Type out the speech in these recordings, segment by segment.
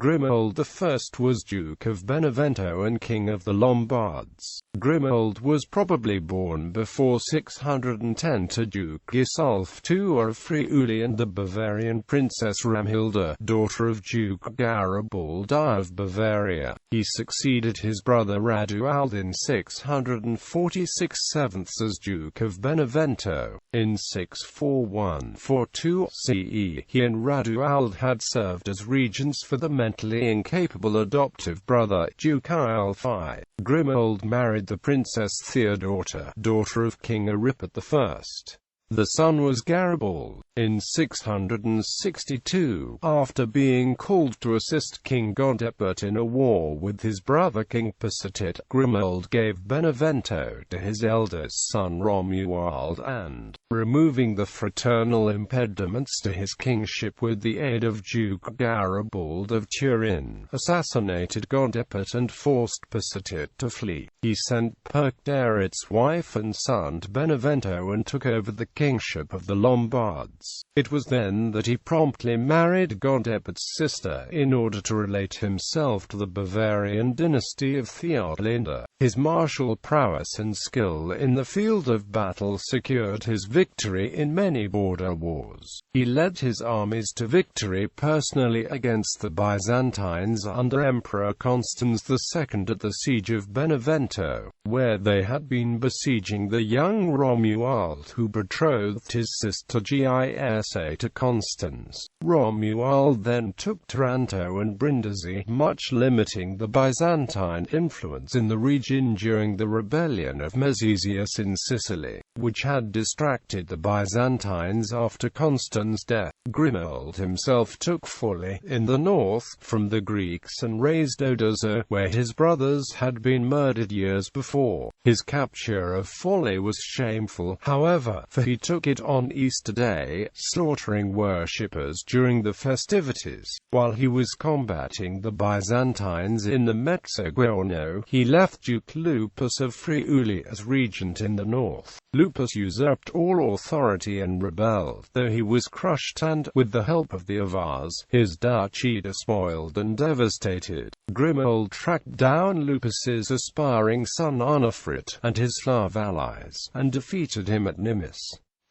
Grimoald I was Duke of Benevento and King of the Lombards. Grimoald was probably born before 610 to Duke Gisulf II of Friuli and the Bavarian princess Ramhilde, daughter of Duke Garibald I of Bavaria. He succeeded his brother Radoald in 646 as Duke of Benevento. In 641–42 CE, he and Radoald had served as regents for the mentally incapable adoptive brother, Duke Aiulf I. Grimoald married the Princess Theodora, daughter of King Aiulf I. The son was Garibald. In 662, after being called to assist King Godebert in a war with his brother King Pisitit, Grimoald gave Benevento to his eldest son Romuald and, removing the fraternal impediments to his kingship with the aid of Duke Garibald of Turin, assassinated Godebert and forced Pisitit to flee. He sent Perctarit's wife and son to Benevento and took over the kingship of the Lombards. It was then that he promptly married Godebert's sister, in order to relate himself to the Bavarian dynasty of Theodlinde. His martial prowess and skill in the field of battle secured his victory in many border wars. He led his armies to victory personally against the Byzantines under Emperor Constans II at the siege of Benevento, where they had been besieging the young Romuald, who betrothed his sister Gisa to Constans. Romuald then took Taranto and Brindisi, much limiting the Byzantine influence in the region during the rebellion of Mezesius in Sicily, which had distracted the Byzantines after Constans' death. Grimoald himself took Friuli in the north from the Greeks and razed Odessa, where his brothers had been murdered years before. His capture of Friuli was shameful, however, for he took it on Easter Day, slaughtering worshippers during the festivities. While he was combating the Byzantines in the Mezzogiorno, he left Duke Lupus of Friuli as regent in the north. Lupus usurped all authority and rebelled, though he was crushed and, with the help of the Avars, his duchy despoiled and devastated. Grimoald tracked down Lupus's aspiring son Arnefrit and his Slav allies, and defeated him at Nimis.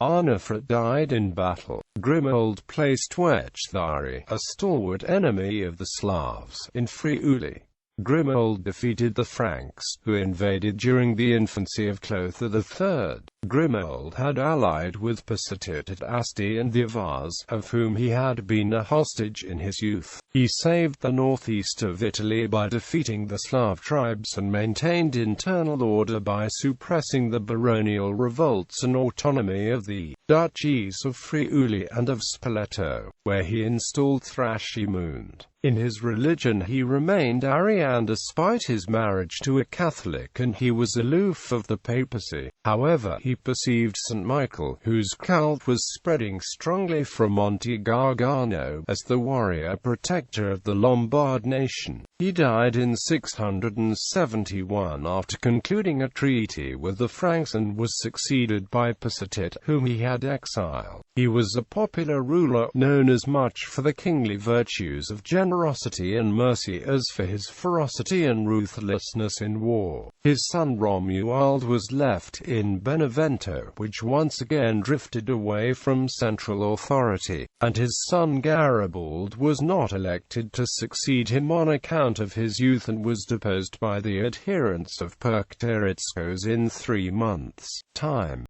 Arnefrit died in battle. Grimoald placed Wechthari, a stalwart enemy of the Slavs, in Friuli. Grimoald defeated the Franks, who invaded during the infancy of Clothar III. Grimoald had allied with Pisitit at Asti and the Avars, of whom he had been a hostage in his youth. He saved the northeast of Italy by defeating the Slav tribes and maintained internal order by suppressing the baronial revolts and autonomy of the duchies of Friuli and of Spoleto, where he installed Thrasimund. In his religion he remained Arian despite his marriage to a Catholic, and he was aloof of the papacy. However, he perceived St. Michael, whose cult was spreading strongly from Monte Gargano, as the warrior protector of the Lombard nation. He died in 671 after concluding a treaty with the Franks and was succeeded by Pisitit, whom he had exiled. He was a popular ruler, known as much for the kingly virtues of generosity and mercy as for his ferocity and ruthlessness in war. His son Romuald was left in Benevento, which once again drifted away from central authority, and his son Garibald was not elected to succeed him on account of his youth and was deposed by the adherents of Perctaritskos in 3 months' time.